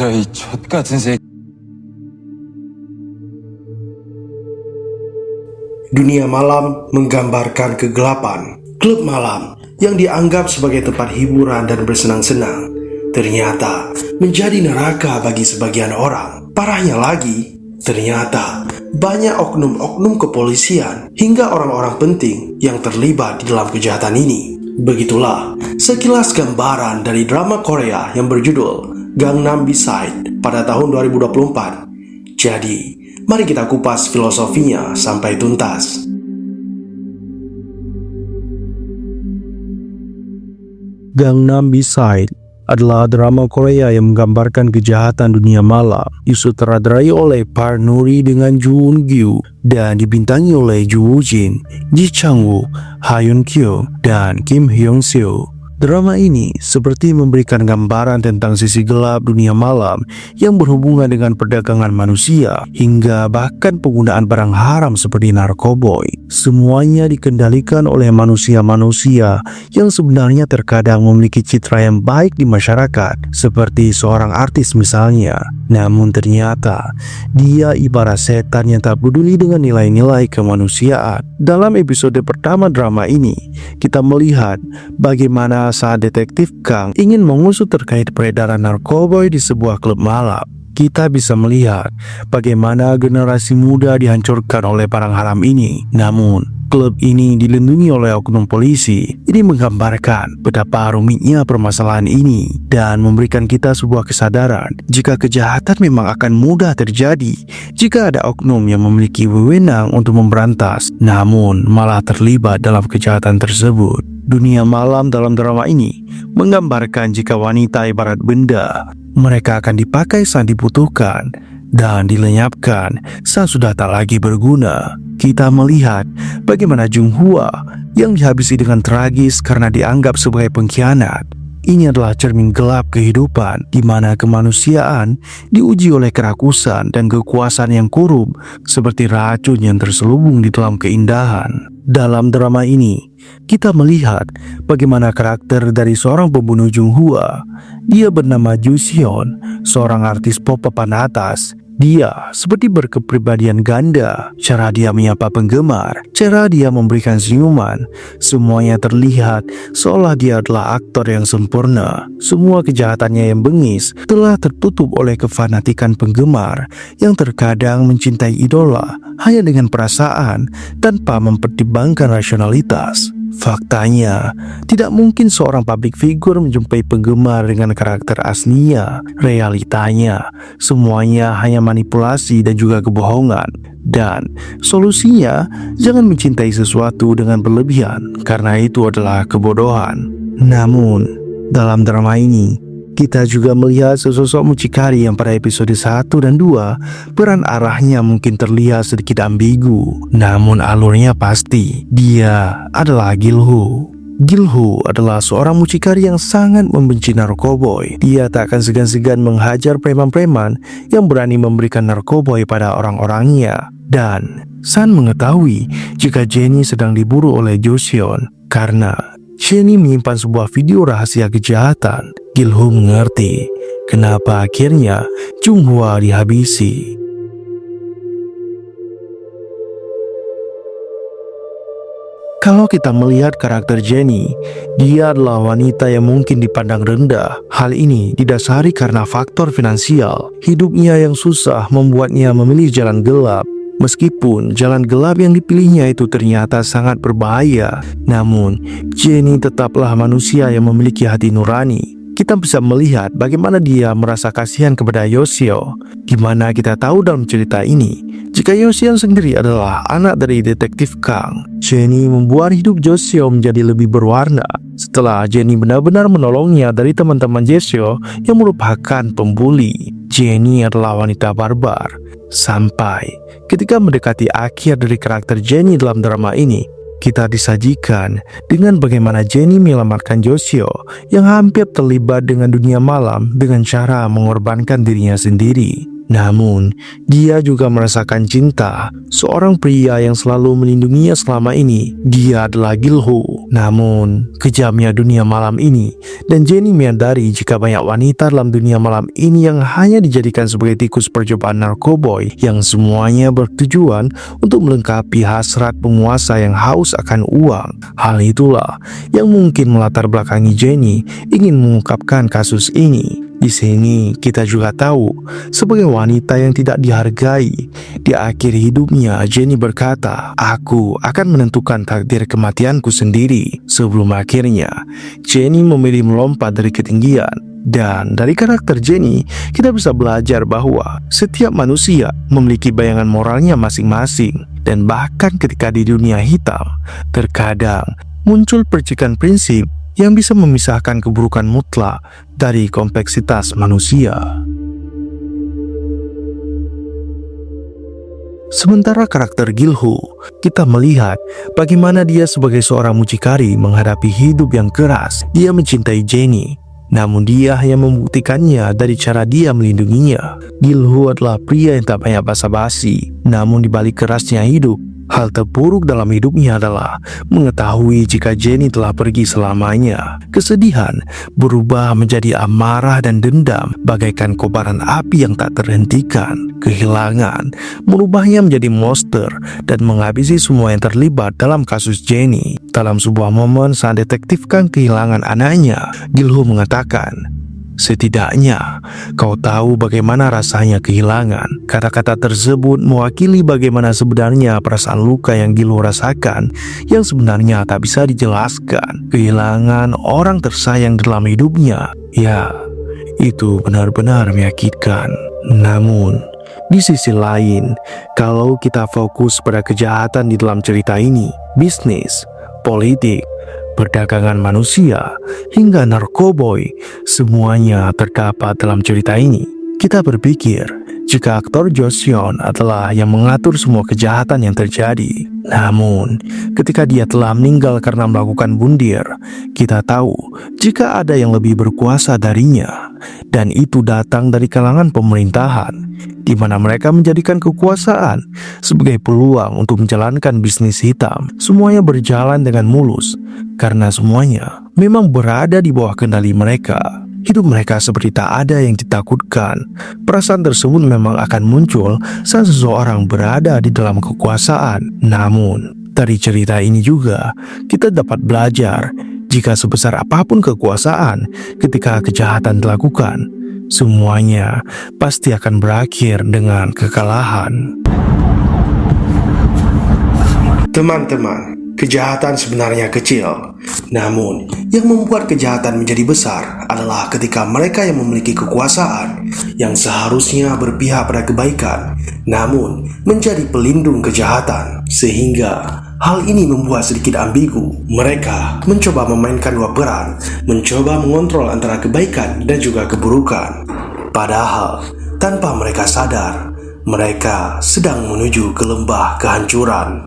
저 이 족같은 새끼. Dunia malam menggambarkan kegelapan. Klub malam yang dianggap sebagai tempat hiburan dan bersenang-senang ternyata menjadi neraka bagi sebagian orang. Parahnya lagi, ternyata banyak oknum-oknum kepolisian hingga orang-orang penting yang terlibat di dalam kejahatan ini. Begitulah sekilas gambaran dari drama Korea yang berjudul Gangnam Style pada tahun 2024. Jadi, mari kita kupas filosofinya sampai tuntas. Gangnam Style adalah drama Korea yang menggambarkan kejahatan dunia malam. Disutradarai oleh Park Nuri dengan Joo Eun-gyu dan dibintangi oleh Joo Woo-jin, Ji Chang-wook, Ha Yeon-kyo, dan Kim Hyung-seo. Drama ini seperti memberikan gambaran tentang sisi gelap dunia malam yang berhubungan dengan perdagangan manusia hingga bahkan penggunaan barang haram seperti narkoboy. Semuanya dikendalikan oleh manusia-manusia yang sebenarnya terkadang memiliki citra yang baik di masyarakat, seperti seorang artis misalnya. Namun ternyata dia ibarat setan yang tak peduli dengan nilai-nilai kemanusiaan. Dalam episode pertama drama ini, kita melihat bagaimana saat detektif Kang ingin mengusut terkait peredaran narkoba di sebuah klub malam. Kita bisa melihat bagaimana generasi muda dihancurkan oleh barang haram ini. Namun, klub ini dilindungi oleh oknum polisi. Ini menggambarkan betapa rumitnya permasalahan ini dan memberikan kita sebuah kesadaran jika kejahatan memang akan mudah terjadi jika ada oknum yang memiliki wewenang untuk memberantas, namun malah terlibat dalam kejahatan tersebut. Dunia malam dalam drama ini menggambarkan jika wanita ibarat benda. Mereka akan dipakai saat dibutuhkan dan dilenyapkan saat sudah tak lagi berguna. Kita melihat bagaimana Jung Hwa yang dihabisi dengan tragis karena dianggap sebagai pengkhianat. Ini adalah cermin gelap kehidupan di mana kemanusiaan diuji oleh kerakusan dan kekuasaan yang korup seperti racun yang terselubung di dalam keindahan. Dalam drama ini, kita melihat bagaimana karakter dari seorang pembunuh Jung Hwa. Dia bernama Joo Seon, seorang artis pop papan atas. Dia seperti berkepribadian ganda. Cara dia menyapa penggemar, cara dia memberikan senyuman, semuanya terlihat seolah dia adalah aktor yang sempurna. Semua kejahatannya yang bengis telah tertutup oleh kefanatikan penggemar yang terkadang mencintai idola hanya dengan perasaan tanpa mempertimbangkan rasionalitas. Faktanya, tidak mungkin seorang public figure menjumpai penggemar dengan karakter aslinya. Realitanya, semuanya hanya manipulasi dan juga kebohongan. Dan solusinya, jangan mencintai sesuatu dengan berlebihan, karena itu adalah kebodohan. Namun, dalam drama ini, kita juga melihat sesosok mucikari yang pada episode 1 dan 2 peran arahnya mungkin terlihat sedikit ambigu. Namun alurnya pasti, dia adalah Gil-hoo. Gil-hoo adalah seorang mucikari yang sangat membenci narkoboy. Dia tak akan segan-segan menghajar preman-preman yang berani memberikan narkoboy pada orang-orangnya. Dan San mengetahui jika Jenny sedang diburu oleh Jo Seon karena Jenny menyimpan sebuah video rahasia kejahatan. Gil-hoo mengerti kenapa akhirnya Jung Hwa dihabisi. Kalau kita melihat karakter Jenny, dia adalah wanita yang mungkin dipandang rendah. Hal ini didasari karena faktor finansial. Hidupnya yang susah membuatnya memilih jalan gelap. Meskipun jalan gelap yang dipilihnya itu ternyata sangat berbahaya, namun Jenny tetaplah manusia yang memiliki hati nurani. Kita bisa melihat bagaimana dia merasa kasihan kepada Yoseo, di mana kita tahu dalam cerita ini, jika Yoseo sendiri adalah anak dari detektif Kang. Jenny membuat hidup Yoseo menjadi lebih berwarna setelah Jenny benar-benar menolongnya dari teman-teman Yoseo yang merupakan pembuli. Jenny adalah wanita barbar. Sampai ketika mendekati akhir dari karakter Jenny dalam drama ini, kita disajikan dengan bagaimana Jenny menyelamatkan Yoseo yang hampir terlibat dengan dunia malam dengan cara mengorbankan dirinya sendiri. Namun, dia juga merasakan cinta. Seorang pria yang selalu melindunginya selama ini, dia adalah Gil-ho. Namun, kejamnya dunia malam ini, dan Jenny menyadari jika banyak wanita dalam dunia malam ini yang hanya dijadikan sebagai tikus percobaan narkoboy yang semuanya bertujuan untuk melengkapi hasrat penguasa yang haus akan uang. Hal itulah yang mungkin melatar belakangi Jenny ingin mengungkapkan kasus ini. Di sini kita juga tahu, sebagai wanita yang tidak dihargai, di akhir hidupnya Jenny berkata, "Aku akan menentukan takdir kematianku sendiri." Sebelum akhirnya, Jenny memilih melompat dari ketinggian. Dan dari karakter Jenny, kita bisa belajar bahwa setiap manusia memiliki bayangan moralnya masing-masing. Dan bahkan ketika di dunia hitam, terkadang muncul percikan prinsip yang bisa memisahkan keburukan mutlak dari kompleksitas manusia. Sementara karakter Gil-ho, kita melihat bagaimana dia sebagai seorang mucikari menghadapi hidup yang keras. Dia mencintai Jenny, namun dia hanya membuktikannya dari cara dia melindunginya. Gil-ho adalah pria yang tak banyak basa-basi, namun di balik kerasnya hidup, hal terburuk dalam hidupnya adalah mengetahui jika Jenny telah pergi selamanya. Kesedihan berubah menjadi amarah dan dendam bagaikan kobaran api yang tak terhentikan. Kehilangan merubahnya menjadi monster dan menghabisi semua yang terlibat dalam kasus Jenny. Dalam sebuah momen saat detektif Kang kehilangan anaknya, Gil-ho mengatakan, "Setidaknya kau tahu bagaimana rasanya kehilangan." Kata-kata tersebut mewakili bagaimana sebenarnya perasaan luka yang Gil-ho rasakan, yang sebenarnya tak bisa dijelaskan. Kehilangan orang tersayang dalam hidupnya, ya, itu benar-benar menyakitkan. Namun, di sisi lain, kalau kita fokus pada kejahatan di dalam cerita ini, bisnis, politik, perdagangan manusia, hingga narkoboy, semuanya terdapat dalam cerita ini. Kita berpikir, jika aktor Jo Seon adalah yang mengatur semua kejahatan yang terjadi. Namun, ketika dia telah meninggal karena melakukan bundir, kita tahu jika ada yang lebih berkuasa darinya, dan itu datang dari kalangan pemerintahan, di mana mereka menjadikan kekuasaan sebagai peluang untuk menjalankan bisnis hitam. Semuanya berjalan dengan mulus, karena semuanya memang berada di bawah kendali mereka. Hidup mereka seperti tak ada yang ditakutkan. Perasaan tersebut memang akan muncul saat seseorang berada di dalam kekuasaan. Namun, dari cerita ini juga kita dapat belajar jika sebesar apapun kekuasaan, ketika kejahatan dilakukan, semuanya pasti akan berakhir dengan kekalahan. Teman-teman, kejahatan sebenarnya kecil. Namun, yang membuat kejahatan menjadi besar adalah ketika mereka yang memiliki kekuasaan, yang seharusnya berpihak pada kebaikan, namun menjadi pelindung kejahatan. Sehingga hal ini membuat sedikit ambigu. Mereka mencoba memainkan dua peran, mencoba mengontrol antara kebaikan dan juga keburukan. Padahal, tanpa mereka sadar, mereka sedang menuju ke lembah kehancuran.